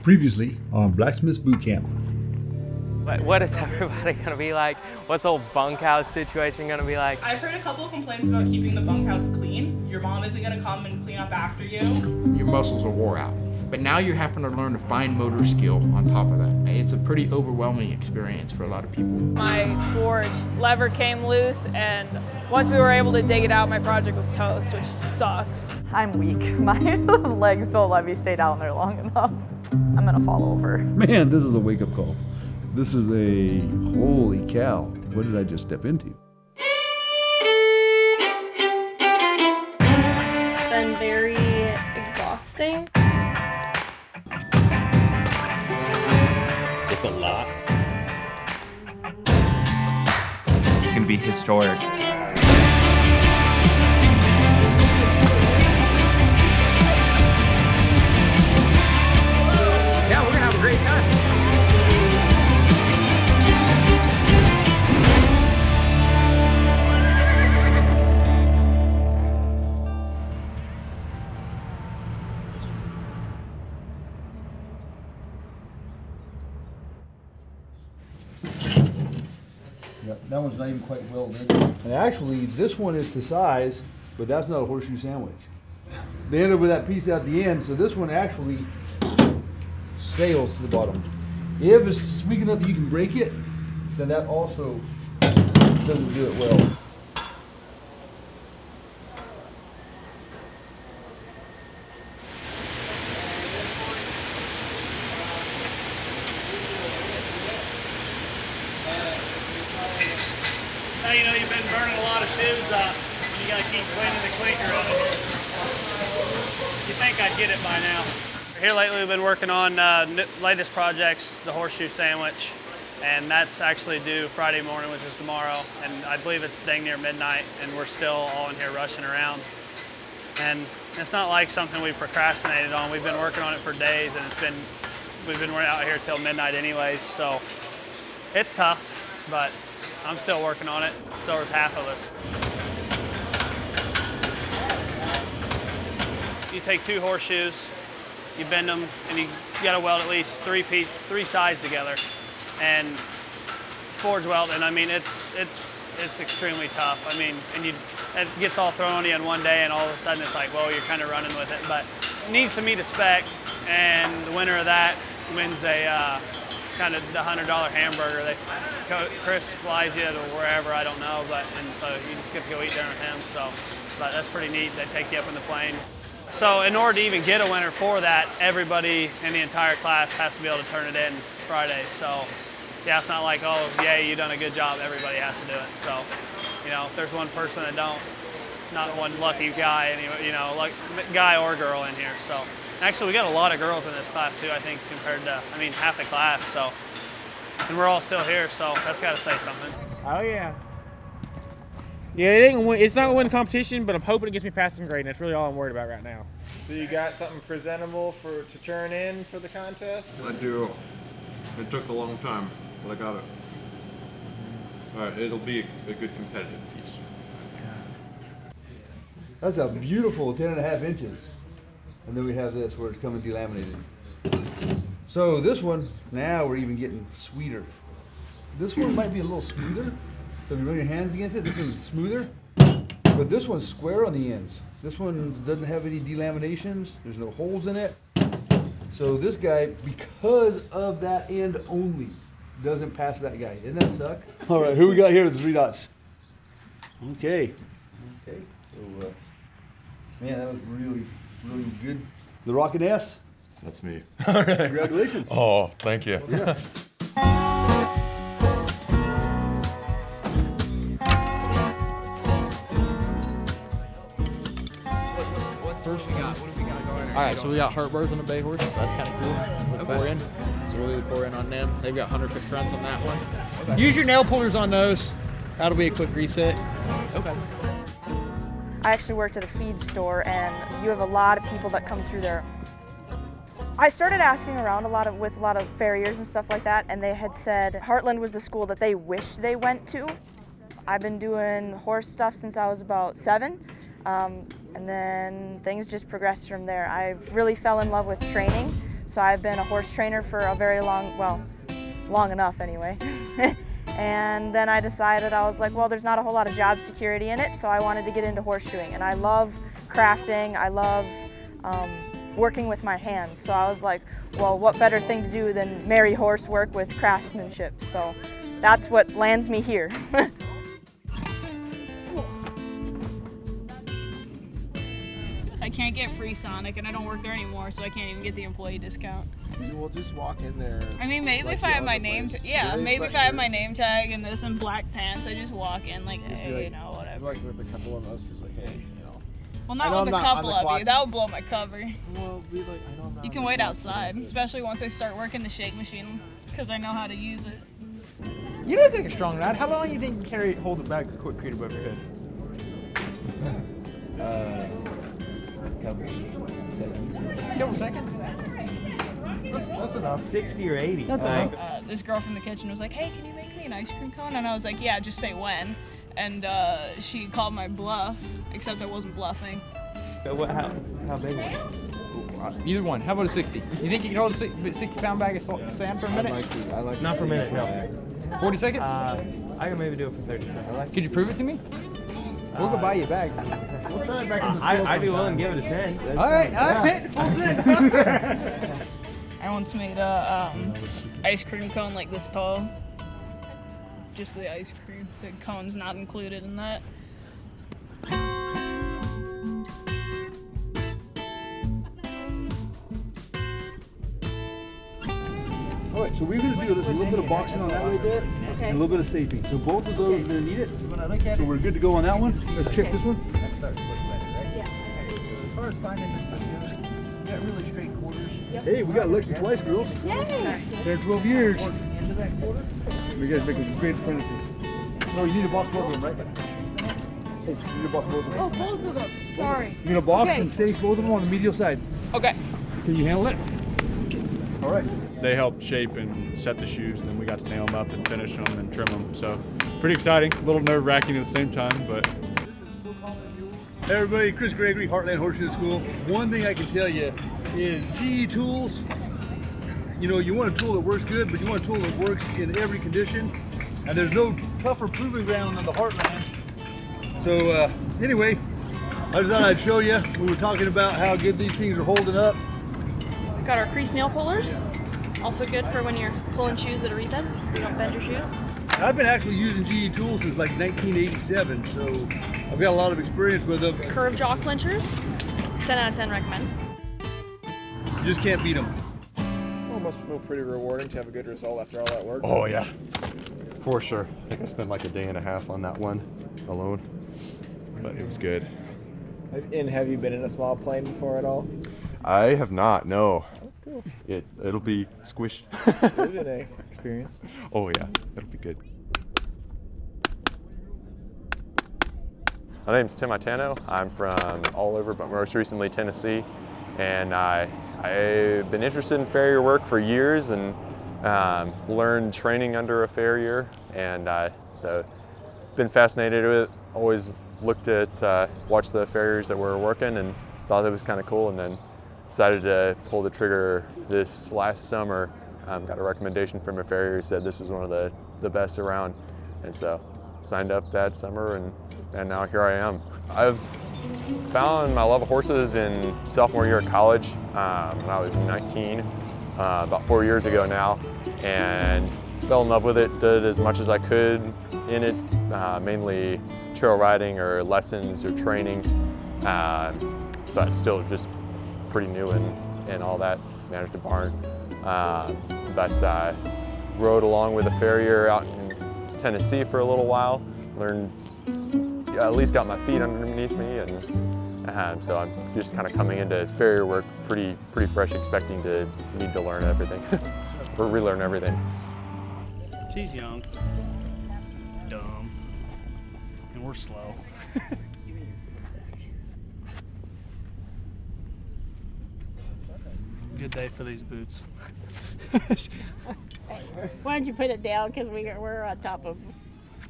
Previously on Blacksmith Boot Camp. What is everybody going to be like? What's the whole bunkhouse situation going to be like? I've heard a couple complaints about keeping the bunkhouse clean. Your mom isn't going to come and clean up after you. Your muscles are wore out. But now you're having to learn a fine motor skill on top of that. It's a pretty overwhelming experience for a lot of people. My forge lever came loose, and once we were able to dig it out, my project was toast, which sucks. I'm weak. My legs don't let me stay down there long enough. I'm gonna fall over. Man, this is a wake-up call. This is a holy cow. What did I just step into? It's been very exhausting. It's a lot. It's gonna be historic. Yeah, we're going to have a great time. Yeah, that one's not even quite welded. And actually, this one is to size, but that's not a horseshoe sandwich. They ended up with that piece at the end, so this one actually sails to the bottom. If it's weak enough that you can break it, then that also doesn't do it well. Now you know you've been burning a lot of shoes up when you gotta keep cleaning the clinker out of here. You think I'd get it by now. Here lately we've been working on latest projects, the horseshoe sandwich, and that's actually due Friday morning, which is tomorrow, and I believe it's dang near midnight, and we're still all in here rushing around. And it's not like something we've procrastinated on. We've been working on it for days, and we've been out here till midnight anyways, so it's tough, but I'm still working on it. So is half of us. You take two horseshoes, you bend them, and you gotta weld at least three sides together, and forge weld. And I mean, it's extremely tough. I mean, and it gets all thrown on you in one day, and all of a sudden it's like, well, you're kind of running with it. But it needs to meet a spec, and the winner of that wins a kind of the $100 hamburger. Chris flies you to wherever, I don't know, and so you just get to go eat dinner with him. So, but that's pretty neat. They take you up in the plane. So in order to even get a winner for that, everybody in the entire class has to be able to turn it in Friday. So yeah, it's not like, oh, yay, you done a good job. Everybody has to do it. So, you know, if there's one person that don't, not one lucky guy, you know, like guy or girl in here. So actually, we got a lot of girls in this class too, I think, compared to, I mean, half the class. So, and we're all still here, so that's got to say something. Oh yeah. Yeah, it's not a win competition, but I'm hoping it gets me passing grade, and that's really all I'm worried about right now. So you got something presentable to turn in for the contest? I do. It took a long time, but I got it. All right, it'll be a good competitive piece. That's a beautiful 10.5 inches. And then we have this where it's coming delaminated. So this one, now we're even getting sweeter. This one might be a little smoother. So if you run your hands against it, this one's smoother. But this one's square on the ends. This one doesn't have any delaminations. There's no holes in it. So this guy, because of that end only, doesn't pass that guy. Isn't that suck? All right, who we got here with the 3 dots? Okay. Okay. So, man, that was really good. The Rockin' S? That's me. All right. Congratulations. Oh, thank you. Yeah. First we got, what do we got going? All right, so we got Heartburns on the bay horse, so that's kind of cool. We'll pour in. So we'll pour in on them. They've got 100 fish runs on that one. Okay. Use your nail pullers on those. That'll be a quick reset. Okay. I actually worked at a feed store, and you have a lot of people that come through there. I started asking around with a lot of farriers and stuff like that, and they had said Heartland was the school that they wished they went to. I've been doing horse stuff since I was about 7. And then things just progressed from there. I really fell in love with training, So I've been a horse trainer for a very long enough anyway. And then I decided, I was like, well, there's not a whole lot of job security in it, so I wanted to get into horseshoeing. And I love crafting, I love working with my hands. So I was like, well, what better thing to do than marry horse work with craftsmanship? So that's what lands me here. I can't get free Sonic, and I don't work there anymore, so I can't even get the employee discount. We'll just walk in there. I mean, maybe if I have my name, maybe if I have my name tag and this and black pants, I just walk in like, hey, you know, whatever. Like with a couple of us, who's like, hey, you know. Well, not with a couple of you. That would blow my cover. Well, be like, I know I'm not. You can wait outside, especially once I start working the shake machine, because I know how to use it. You look like a strong lad. How long do you think you can hold the bag of quick crate above your head? Couple seconds. That's enough. 60 or 80. That's enough. This girl from the kitchen was like, hey, can you make me an ice cream cone? And I was like, yeah, just say when. And she called my bluff, except I wasn't bluffing. So how big one? Either one. How about a 60? You think you can hold a 60-pound bag of sand for a minute? I like Not for a minute, no. 40 seconds? I can maybe do it for 30 seconds. Could you prove it to me? We'll go buy you a bag. We'll try it back in the school I'd be willing to give it a 10. All right. Full set. I once made a ice cream cone like this tall. Just the ice cream. The cone's not included in that. All right, so we're going to do a little bit of boxing on that right there, and a little bit of safety. So both of those are going to need it. So we're good to go on that one. Let's check this one. That starts to look better, right? Yeah. As far as finding this stuff goes, we got really straight quarters. Hey, we got lucky twice, girls. Yay! 10 or 12 years. Into that quarter. You guys making great apprentices. No, you need to box both of them, right? Hey, you need to box both of them. Oh, both of them. Sorry. You're going to box and stake both of them on the medial side. Okay. Can you handle it? All right. They helped shape and set the shoes, and then we got to nail them up and finish them and trim them. So pretty exciting, a little nerve-wracking at the same time, but. Hey everybody, Chris Gregory, Heartland Horseshoeing School. One thing I can tell you is GE tools, you know, you want a tool that works good, but you want a tool that works in every condition. And there's no tougher proving ground than the Heartland. So anyway, I just thought I'd show you. We were talking about how good these things are holding up. We've got our crease nail pullers. Also good for when you're pulling shoes at a resets, so you don't bend your shoes. I've been actually using GE tools since like 1987, so I've got a lot of experience with them. Curve jaw clinchers, 10 out of 10 recommend. You just can't beat them. Well, it must feel pretty rewarding to have a good result after all that work. Oh yeah, for sure. I think I spent like a day and a half on that one alone, but it was good. And have you been in a small plane before at all? I have not, no. Oh, cool. It'll be squished. It'll be an experience. Oh yeah, it'll be good. My name's Tim ITANO. I'm from all over, but most recently Tennessee. And I've been interested in farrier work for years and learned training under a farrier. And so been fascinated with it. Always looked at, watched the farriers that were working and thought it was kind of cool. And then decided to pull the trigger this last summer. Got a recommendation from a farrier who said this was one of the best around. And so signed up that summer and now here I am. I've found my love of horses in sophomore year of college when I was 19, about 4 years ago now, and fell in love with it, did as much as I could in it, mainly trail riding or lessons or training, but still just pretty new and all that, managed a barn. But rode along with a farrier out in Tennessee for a little while, learned, at least got my feet underneath me, and so I'm just kind of coming into farrier work pretty fresh, expecting to need to learn everything, or relearn everything. She's young, dumb, and we're slow. Good day for these boots. Why don't you put it down, because we're on top of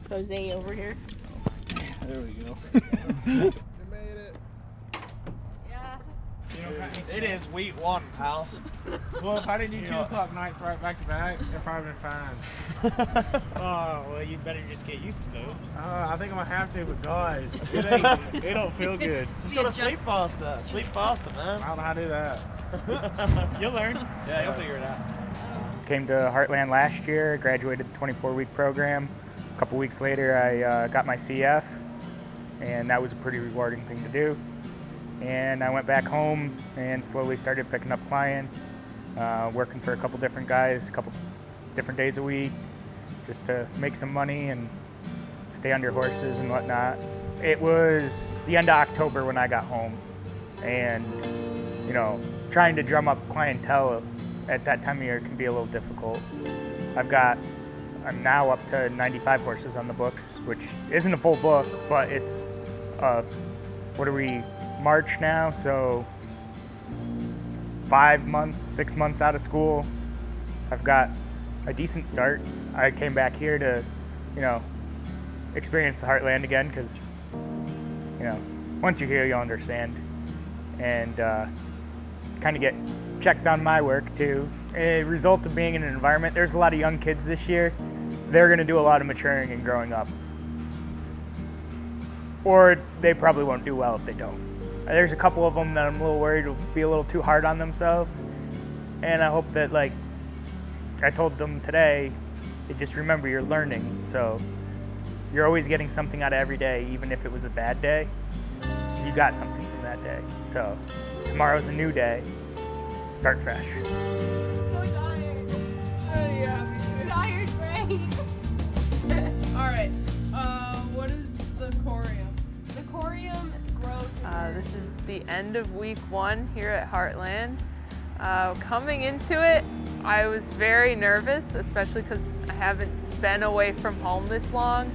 Jose over here. There we go. You made it. Yeah. It is week 1, pal. Well, if I didn't do 2 o'clock nights right back to back, it'd probably been fine. Oh, well, you better just get used to those. I think I'm gonna have to, but guys, it don't feel good. Just gotta sleep faster. Sleep faster, man. I don't know how to do that. You'll learn. Yeah, you'll figure it out. Came to Heartland last year, graduated the 24-week program. A couple weeks later, I got my CF, and that was a pretty rewarding thing to do. And I went back home and slowly started picking up clients, working for a couple different guys, a couple different days a week, just to make some money and stay under horses and whatnot. It was the end of October when I got home, and you know, trying to drum up clientele at that time of year can be a little difficult. I'm now up to 95 horses on the books, which isn't a full book, but it's, what are we, March now, so 5 months, 6 months out of school. I've got a decent start. I came back here to, you know, experience the Heartland again, because, you know, once you're here, you'll understand. And kind of get checked on my work too. A result of being in an environment, there's a lot of young kids this year. They're gonna do a lot of maturing and growing up. Or they probably won't do well if they don't. There's a couple of them that I'm a little worried will be a little too hard on themselves. And I hope that, like I told them today, just remember you're learning. So you're always getting something out of every day, even if it was a bad day, you got something from that day. So tomorrow's a new day, start fresh. Tired brain. All right. What is the corium? The corium grows. This is the end of week 1 here at Heartland. Coming into it, I was very nervous, especially because I haven't been away from home this long,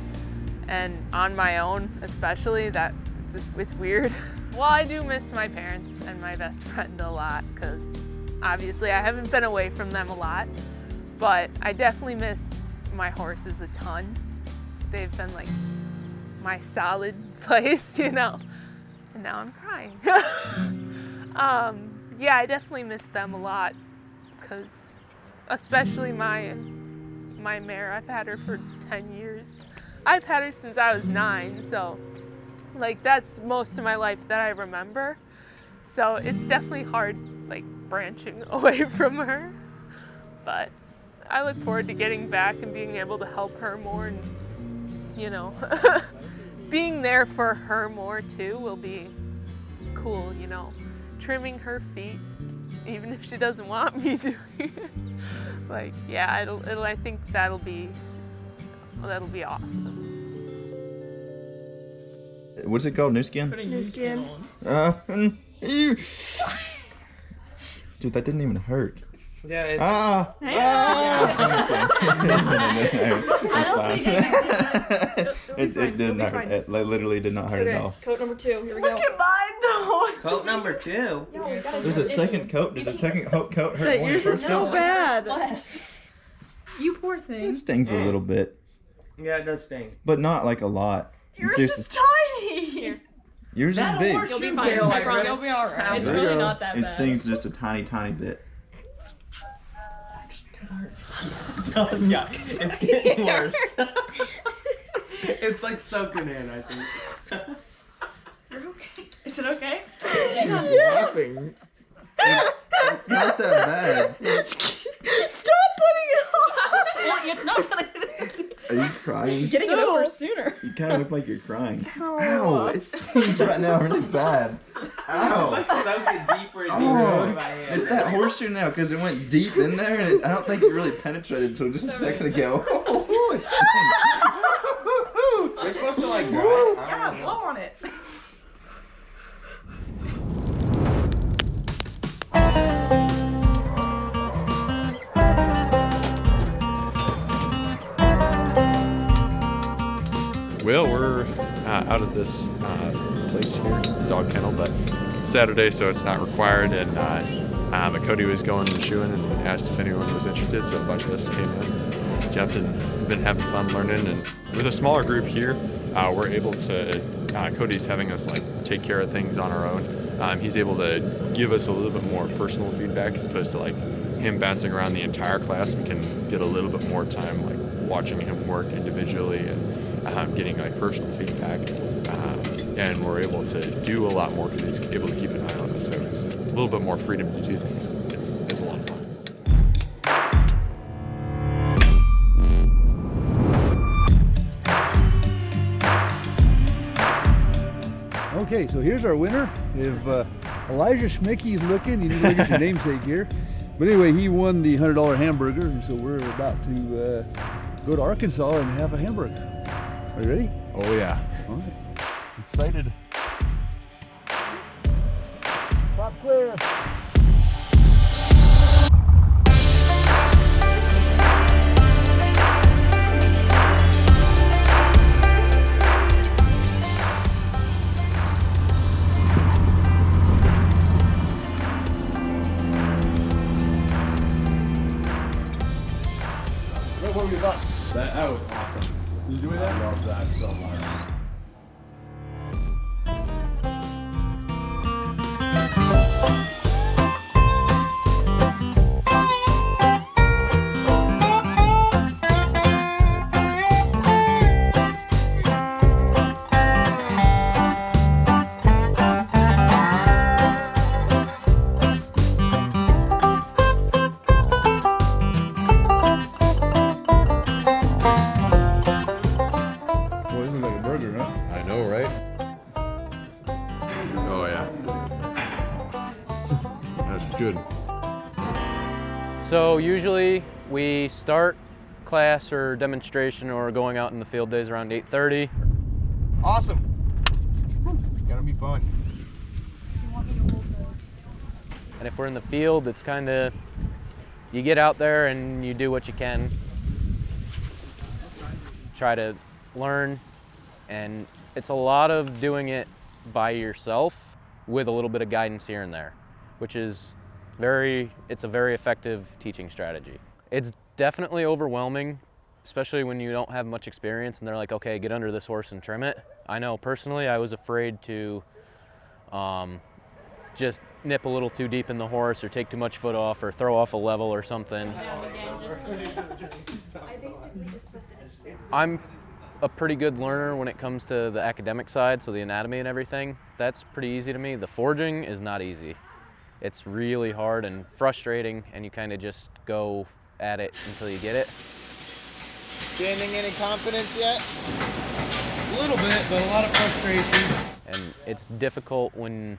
and on my own, especially. It's weird. Well, I do miss my parents and my best friend a lot, because obviously I haven't been away from them a lot, but I definitely miss my horses a ton. They've been like my solid place, you know, and now I'm crying. Yeah, I definitely miss them a lot, because especially my mare, I've had her for 10 years. I've had her since I was 9, so like that's most of my life that I remember. So it's definitely hard, like, branching away from her. But I look forward to getting back and being able to help her more, and, you know, being there for her more too will be cool, you know. Trimming her feet, even if she doesn't want me to. Like, yeah, I think that'll be awesome. What's it called? New skin? New skin. Dude, that didn't even hurt. Yeah. That's fine. It didn't hurt. It literally did not hurt at all. Coat number 2. Here we go. Look at mine though. Coat number 2. There's a second coat. Does a second coat hurt more than Yours first is so coat? bad. You poor thing. It stings a little bit, Yeah, it does sting. but not like a lot. Yours Seriously. is tiny. Yours is big. You'll be fine. I promise. You'll be alright. It's There you really go. not that It bad. stings just a tiny, tiny bit. Yeah, it's getting worse. It's like soaking in, I think. You're okay. Is it okay? Laughing. It's not that bad. Stop putting it on. It's not gonna. Are you crying? Getting it over sooner. You kind of look like you're crying. Ow! It stings right now really bad. Ow! Like soaking deeper and deeper Oh, into my hand. it's that horseshoe now because it went deep in there, and I don't think it really penetrated until just a second ago. Oh, it stings. We're supposed to like dry it. Yeah, blow on it. Well, we're out of this place here. It's a dog kennel, but it's Saturday, so it's not required. And Cody was going and shoeing and asked if anyone was interested, so a bunch of us came in, jumped and been having fun learning. And with a smaller group here, we're able to. Cody's having us like take care of things on our own. he's able to give us a little bit more personal feedback as opposed to like him bouncing around the entire class. We can get a little bit more time like watching him work individually and getting like personal feedback. And we're able to do a lot more because he's able to keep an eye on us. So it's a little bit more freedom to do things. It's a lot of fun. Okay, so here's our winner. If Elijah Schmickey is looking, you need to look at your namesake here. But anyway, he won the $100 hamburger, and so we're about to go to Arkansas and have a hamburger. Are you ready? Oh yeah. All right. Excited. Pop clear. What were your thoughts? That was awesome. You enjoy that? I love that so much. I know, right? Oh yeah. That's good. So usually we start class or demonstration or going out in the field days around 8:30. Awesome. It's gonna be fun. And if we're in the field, it's kind of, you get out there and you do what you can. Try to learn, and it's a lot of doing it by yourself with a little bit of guidance here and there, which is it's a very effective teaching strategy. It's definitely overwhelming, especially when you don't have much experience and they're like, okay, get under this horse and trim it. I know personally I was afraid to just nip a little too deep in the horse or take too much foot off or throw off a level or something. I'm a pretty good learner when it comes to the academic side, so the anatomy and everything. That's pretty easy to me. The forging is not easy. It's really hard and frustrating, and you kind of just go at it until you get it. Gaining any confidence yet? A little bit, but a lot of frustration. And it's difficult when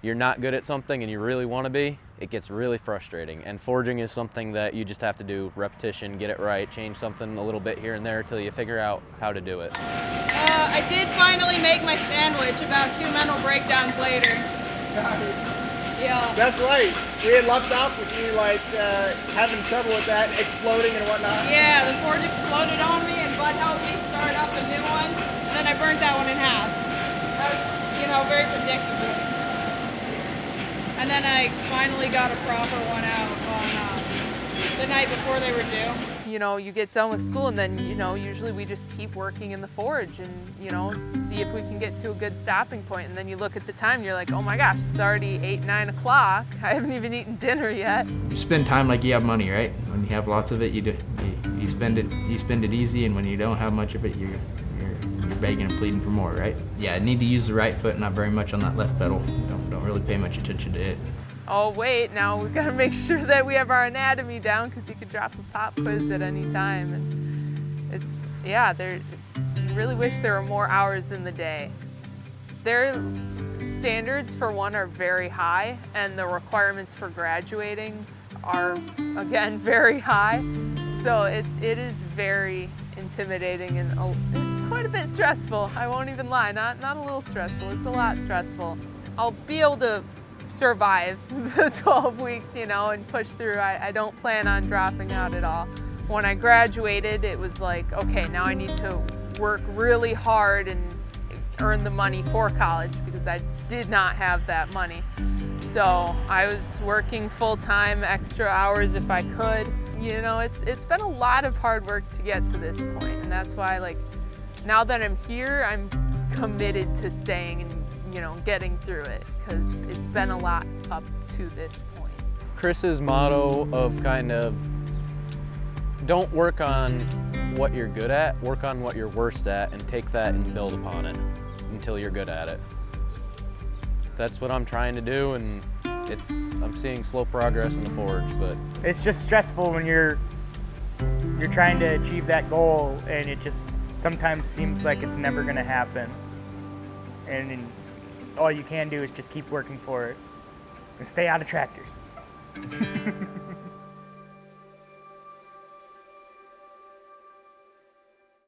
you're not good at something and you really want to be. It gets really frustrating. And forging is something that you just have to do repetition, get it right, change something a little bit here and there until you figure out how to do it. I did finally make my sandwich about 2 mental breakdowns later. Yeah. That's right. We had left off with you like having trouble with that, exploding and whatnot. Yeah, the forge exploded on me and Bud helped me start up a new one. And then I burnt that one in half. That was, very predictable. And then I finally got a proper one out on the night before they were due. You get done with school and then, usually we just keep working in the forge and, see if we can get to a good stopping point. And then you look at the time and you're like, oh my gosh, it's already 8, 9 o'clock. I haven't even eaten dinner yet. You spend time like you have money, right? When you have lots of it, you spend it easy, and when you don't have much of it, you're begging and pleading for more, right? Yeah, I need to use the right foot, not very much on that left pedal. Don't really pay much attention to it. Oh wait, now we've got to make sure that we have our anatomy down because you could drop a pop quiz at any time. And you really wish there were more hours in the day. Their standards for one are very high, and the requirements for graduating are, again, very high. So it is very intimidating and quite a bit stressful. I won't even lie, not a little stressful, it's a lot stressful. I'll be able to survive the 12 weeks, and push through. I don't plan on dropping out at all. When I graduated, it was like, okay, now I need to work really hard and earn the money for college because I did not have that money. So I was working full-time, extra hours if I could. It's been a lot of hard work to get to this point, and that's why, now that I'm here, I'm committed to staying and you know, getting through it, because it's been a lot up to this point. Chris's motto of kind of don't work on what you're good at, work on what you're worst at, and take that and build upon it until you're good at it. That's what I'm trying to do, and I'm seeing slow progress in the forge, but it's just stressful when you're trying to achieve that goal, and it just sometimes seems like it's never going to happen. And all you can do is just keep working for it and stay out of tractors.